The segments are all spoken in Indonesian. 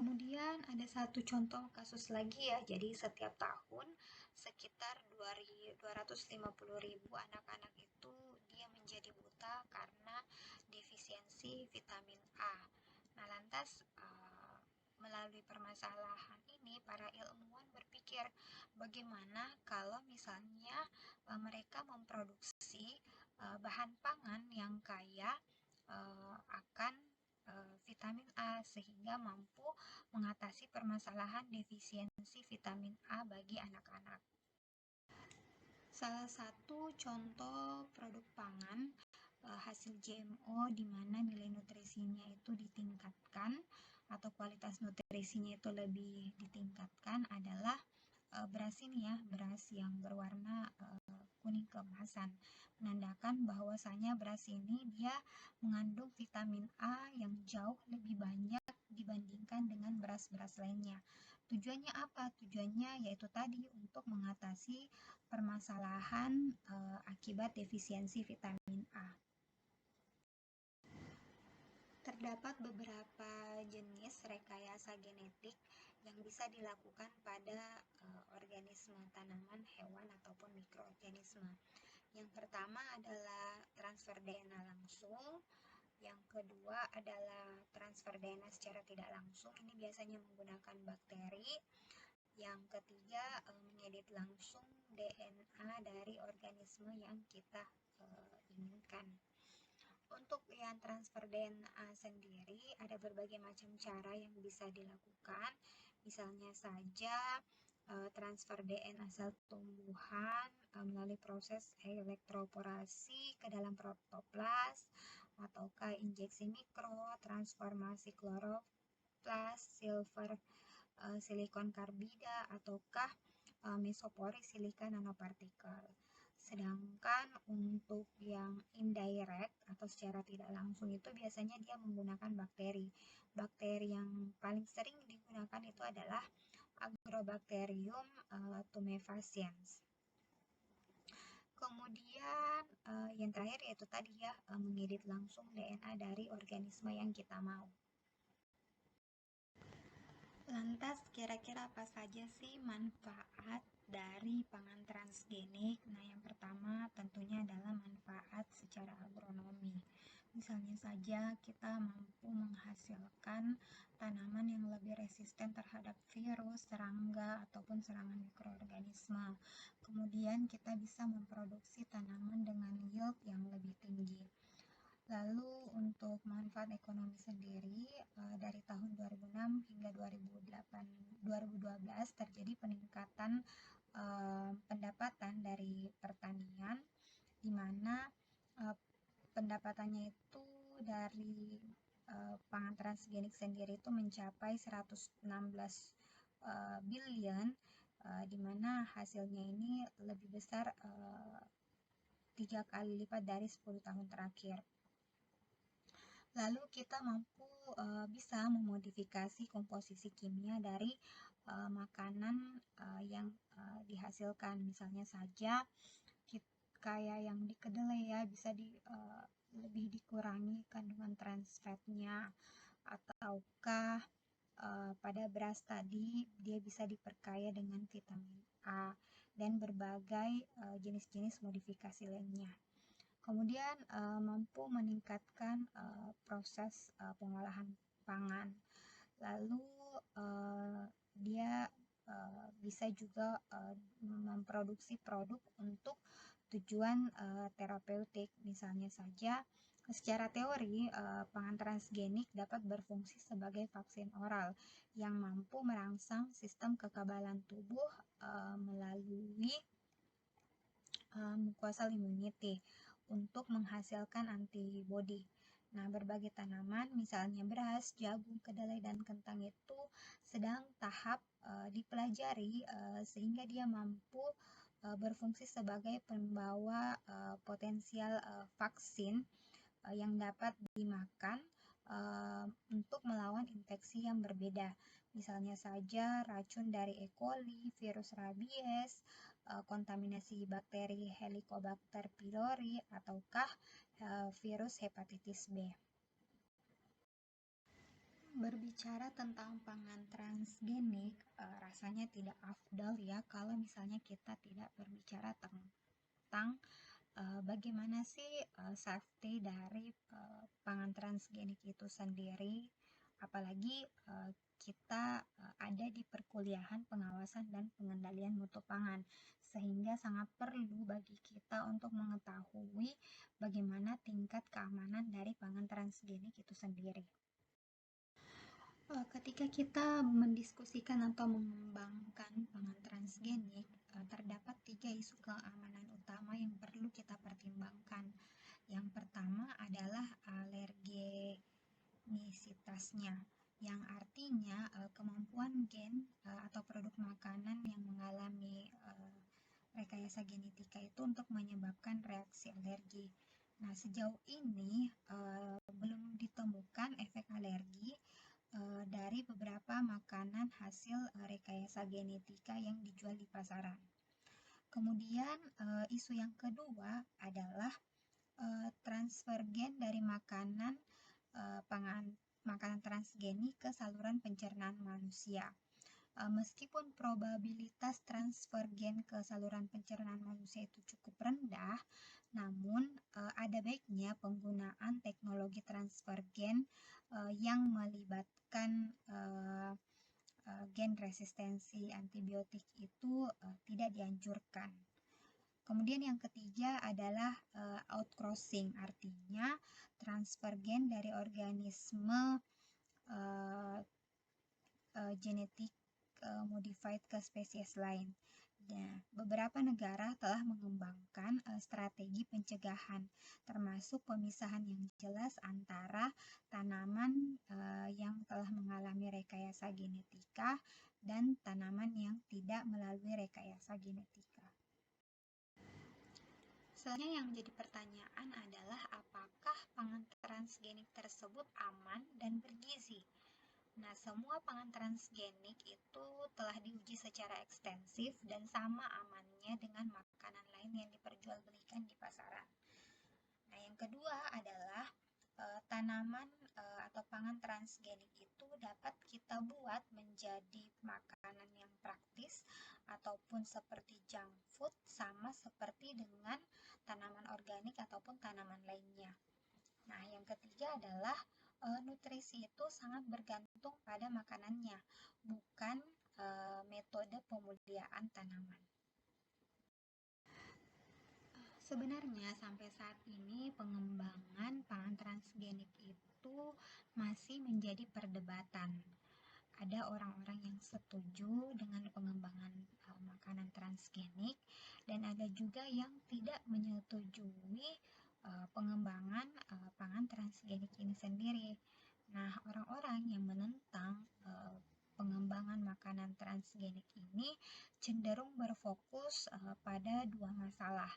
Kemudian ada satu contoh kasus lagi ya, jadi setiap tahun sekitar 250.000 anak-anak itu dia menjadi buta karena defisiensi vitamin A. Nah, lantas melalui permasalahan ini para ilmuwan berpikir bagaimana kalau misalnya mereka memproduksi bahan pangan yang kaya akan vitamin A sehingga mampu mengatasi permasalahan defisiensi vitamin A bagi anak-anak. Salah satu contoh produk pangan hasil GMO di mana nilai nutrisinya itu ditingkatkan atau kualitas nutrisinya itu lebih ditingkatkan adalah beras ini ya, beras yang berwarna kuning keemasan, menandakan bahwasanya beras ini dia mengandung vitamin A yang jauh lebih banyak dibandingkan dengan beras-beras lainnya. Tujuannya apa? Tujuannya yaitu tadi untuk mengatasi permasalahan akibat defisiensi vitamin A. Terdapat beberapa jenis rekayasa genetik yang bisa dilakukan pada organisme tanaman, hewan, ataupun mikroorganisme. Yang pertama adalah transfer DNA langsung, yang kedua adalah transfer DNA secara tidak langsung, ini biasanya menggunakan bakteri. Yang ketiga, mengedit langsung DNA dari organisme yang kita inginkan. Untuk yang transfer DNA sendiri, ada berbagai macam cara yang bisa dilakukan. Misalnya saja transfer DNA sel tumbuhan melalui proses elektroporasi ke dalam protoplas, ataukah injeksi mikro, transformasi kloroplast, silver silikon karbida, ataukah mesopori silika nanopartikel. Sedangkan untuk yang indirect atau secara tidak langsung itu biasanya dia menggunakan bakteri. Bakteri yang paling sering digunakan itu adalah Agrobacterium tumefaciens. Kemudian yang terakhir yaitu tadi ya, mengedit langsung DNA dari organisme yang kita mau. Lantas kira-kira apa saja sih manfaat dari pangan transgenik? Nah, yang pertama tentunya adalah manfaat secara agronomi. Misalnya saja kita mampu menghasilkan tanaman yang lebih resisten terhadap virus, serangga, ataupun serangan mikroorganisme. Kemudian kita bisa memproduksi tanaman dengan yield yang lebih tinggi. Lalu untuk manfaat ekonomi sendiri, dari tahun 2006 hingga 2012 terjadi peningkatan pendapatan dari pertanian, di mana pendapatannya itu dari pangan transgenik sendiri itu mencapai 116 billion, di mana hasilnya ini lebih besar 3 kali lipat dari 10 tahun terakhir. Lalu kita mampu bisa memodifikasi komposisi kimia dari makanan yang dihasilkan. Misalnya saja kayak yang di kedelai ya, bisa lebih dikurangi kandungan trans fatnya, ataukah pada beras tadi dia bisa diperkaya dengan vitamin A dan berbagai jenis-jenis modifikasi lainnya. Kemudian mampu meningkatkan proses pengolahan pangan. Lalu dia bisa juga memproduksi produk untuk tujuan terapeutik. Misalnya saja secara teori pangan transgenik dapat berfungsi sebagai vaksin oral yang mampu merangsang sistem kekebalan tubuh melalui mucosal immunity untuk menghasilkan antibodi. Nah, berbagai tanaman, misalnya beras, jagung, kedelai, dan kentang itu sedang tahap dipelajari sehingga dia mampu berfungsi sebagai pembawa potensial vaksin yang dapat dimakan untuk melawan infeksi yang berbeda. Misalnya saja racun dari E. coli, virus rabies, kontaminasi bakteri Helicobacter pylori, ataukah virus hepatitis B. Berbicara tentang pangan transgenik, rasanya tidak afdal ya kalau misalnya kita tidak berbicara tentang bagaimana sih safety dari pangan transgenik itu sendiri, apalagi kita ada di perkuliahan pengawasan dan pengendalian mutu pangan, sehingga sangat perlu bagi kita untuk mengetahui bagaimana tingkat keamanan dari pangan transgenik itu sendiri. Ketika kita mendiskusikan atau mengembangkan pangan transgenik, terdapat 3 isu keamanan utama yang perlu kita pertimbangkan. Yang pertama adalah alergenisitasnya, yang artinya kemampuan gen atau produk makanan yang mengalami rekayasa genetika itu untuk menyebabkan reaksi alergi. Nah, sejauh ini belum ditemukan efek alergi dari beberapa makanan hasil rekayasa genetika yang dijual di pasaran. Kemudian isu yang kedua adalah transfer gen dari makanan transgenik ke saluran pencernaan manusia. Meskipun probabilitas transfer gen ke saluran pencernaan manusia itu cukup rendah, namun ada baiknya penggunaan teknologi transfer gen yang melibatkan gen resistensi antibiotik itu tidak dianjurkan. Kemudian yang ketiga adalah outcrossing, artinya transfer gen dari organisme genetik modified ke spesies lain. Nah, beberapa negara telah mengembangkan strategi pencegahan, termasuk pemisahan yang jelas antara tanaman yang telah mengalami rekayasa genetika dan tanaman yang tidak melalui rekayasa genetika. Selanjutnya yang menjadi pertanyaan adalah apakah pangan transgenik tersebut aman dan bergizi? Nah, semua pangan transgenik itu telah diuji secara ekstensif dan sama amannya dengan makanan lain yang diperjualbelikan di pasaran. Nah, yang kedua adalah tanaman atau pangan transgenik itu dapat kita buat menjadi makanan yang praktis ataupun seperti junk food, sama seperti dengan tanaman organik ataupun tanaman lainnya. Nah, yang ketiga adalah nutrisi itu sangat bergantung pada makanannya, bukan metode pemuliaan tanaman. Sebenarnya sampai saat ini pengembangan pangan transgenik itu masih menjadi perdebatan. Ada orang-orang yang setuju dengan pengembangan makanan transgenik dan ada juga yang tidak menyetujui pengembangan pangan transgenik ini sendiri. Nah, orang-orang yang menentang pengembangan makanan transgenik ini cenderung berfokus pada 2 masalah.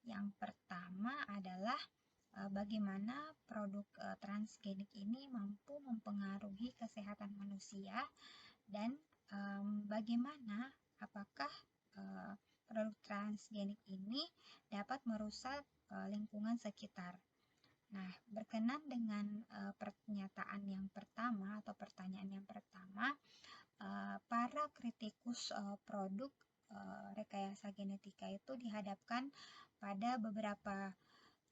Yang pertama adalah bagaimana produk transgenik ini mampu mempengaruhi kesehatan manusia dan bagaimana apakah produk transgenik ini dapat merusak lingkungan sekitar. Nah, berkenan dengan pernyataan yang pertama atau pertanyaan yang pertama, para kritikus produk rekayasa genetika itu dihadapkan pada beberapa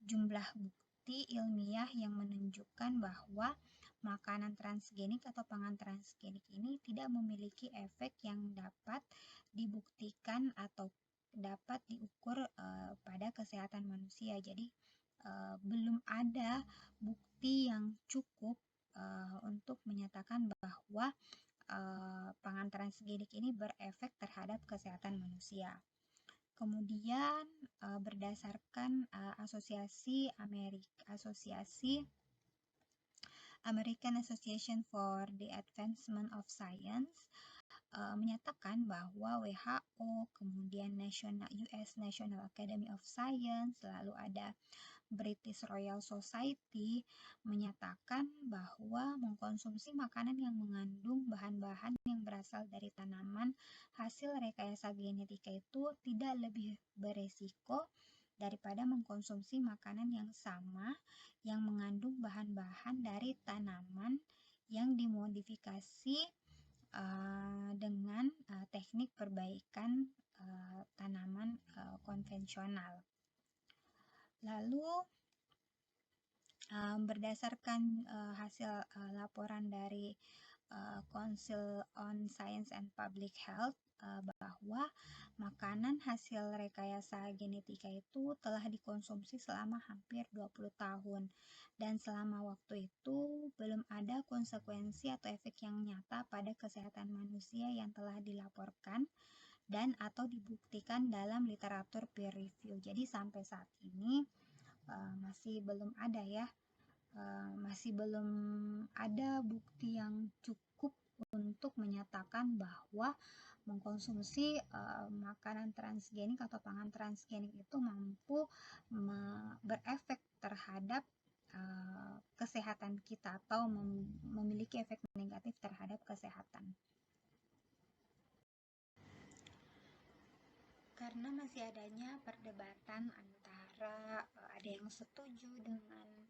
jumlah bukti ilmiah yang menunjukkan bahwa makanan transgenik atau pangan transgenik ini tidak memiliki efek yang dapat dibuktikan atau dapat diukur pada kesehatan manusia. Jadi belum ada bukti yang cukup untuk menyatakan bahwa pangan transgenik ini berefek terhadap kesehatan manusia. Kemudian berdasarkan asosiasi American Association for the Advancement of Science menyatakan bahwa WHO, kemudian US National Academy of Science, lalu ada British Royal Society menyatakan bahwa mengkonsumsi makanan yang mengandung bahan-bahan yang berasal dari tanaman hasil rekayasa genetika itu tidak lebih beresiko daripada mengkonsumsi makanan yang sama yang mengandung bahan-bahan dari tanaman yang dimodifikasi dengan teknik perbaikan tanaman konvensional. Lalu berdasarkan hasil laporan dari Council on Science and Public Health bahwa makanan hasil rekayasa genetika itu telah dikonsumsi selama hampir 20 tahun dan selama waktu itu belum ada konsekuensi atau efek yang nyata pada kesehatan manusia yang telah dilaporkan dan atau dibuktikan dalam literatur peer review. Jadi sampai saat ini masih belum ada ya, masih belum ada bukti yang cukup untuk menyatakan bahwa mengkonsumsi makanan transgenik atau pangan transgenik itu mampu berefek terhadap kesehatan kita atau memiliki efek negatif terhadap kesehatan. Karena masih adanya perdebatan antara ada yang setuju dengan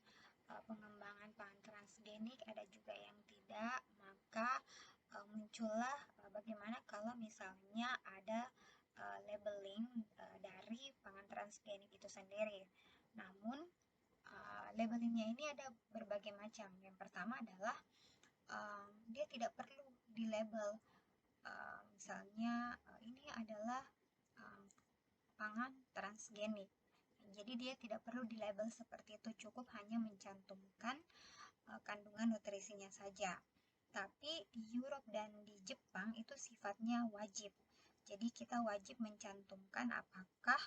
pengembangan pangan transgenik, ada juga yang tidak, maka muncullah bagaimana kalau misalnya ada labeling dari pangan transgenik itu sendiri. Namun labelingnya ini ada berbagai macam. Yang pertama adalah dia tidak perlu di label, misalnya ini adalah pangan transgenik. Jadi dia tidak perlu di label seperti itu, cukup hanya mencantumkan kandungan nutrisinya saja. Tapi di Europe dan di Jepang itu sifatnya wajib. Jadi kita wajib mencantumkan apakah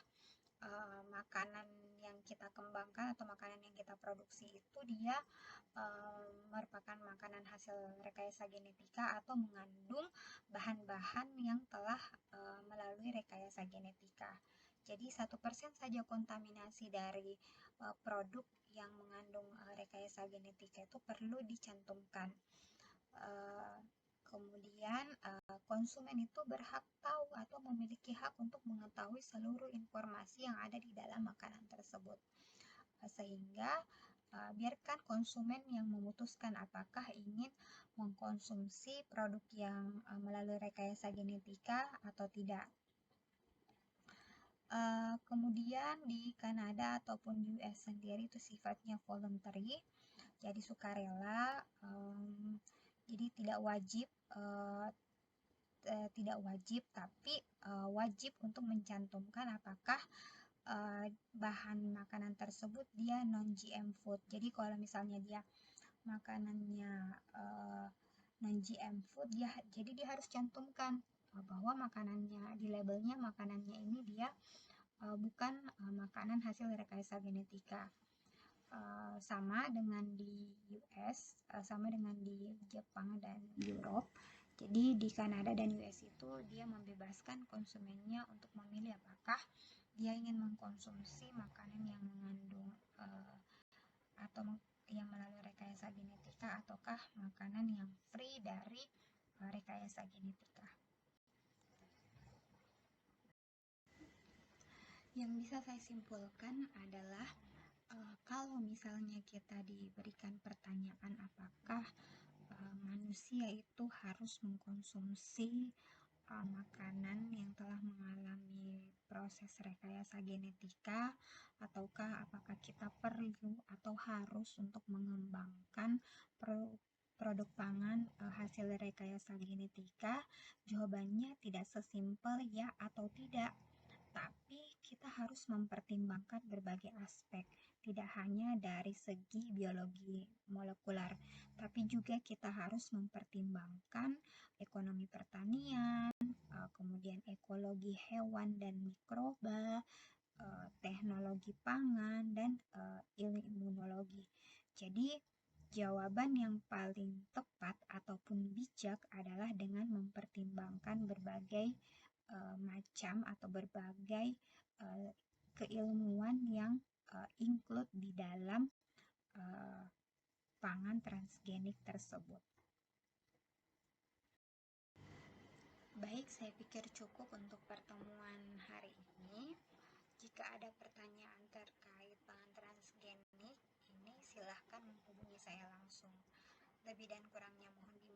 makanan yang kita kembangkan atau makanan yang kita produksi itu dia merupakan makanan hasil rekayasa genetika atau mengandung bahan-bahan yang telah melalui rekayasa genetika. Jadi 1% saja kontaminasi dari produk yang mengandung rekayasa genetika itu perlu dicantumkan. Kemudian konsumen itu berhak tahu atau memiliki hak untuk mengetahui seluruh informasi yang ada di dalam makanan tersebut. Sehingga biarkan konsumen yang memutuskan apakah ingin mengkonsumsi produk yang melalui rekayasa genetika atau tidak. Kemudian di Kanada ataupun US sendiri itu sifatnya voluntary, jadi sukarela, jadi tidak wajib tapi wajib untuk mencantumkan apakah bahan makanan tersebut dia non-GM food. Jadi kalau misalnya dia makanannya non-GM food, jadi dia harus cantumkan bahwa makanannya di labelnya makanannya ini dia bukan makanan hasil rekayasa genetika. Sama dengan di US, sama dengan di Jepang dan Europe. Jadi di Kanada dan US itu dia membebaskan konsumennya untuk memilih apakah dia ingin mengkonsumsi makanan yang mengandung atau yang melalui rekayasa genetika ataukah makanan yang free dari rekayasa genetika. Yang bisa saya simpulkan adalah kalau misalnya kita diberikan pertanyaan apakah manusia itu harus mengkonsumsi makanan yang telah mengalami proses rekayasa genetika, ataukah apakah kita perlu atau harus untuk mengembangkan produk pangan hasil rekayasa genetika, jawabannya tidak sesimpel ya atau tidak, tapi kita harus mempertimbangkan berbagai aspek, tidak hanya dari segi biologi molekular, tapi juga kita harus mempertimbangkan ekonomi pertanian, kemudian ekologi hewan dan mikroba, teknologi pangan, dan ilmu imunologi. Jadi jawaban yang paling tepat ataupun bijak adalah dengan mempertimbangkan berbagai macam atau berbagai keilmuan yang include di dalam pangan transgenik tersebut. Baik, saya pikir cukup untuk pertemuan hari ini. Jika ada pertanyaan terkait pangan transgenik ini, silahkan menghubungi saya langsung. Lebih dan kurangnya mohon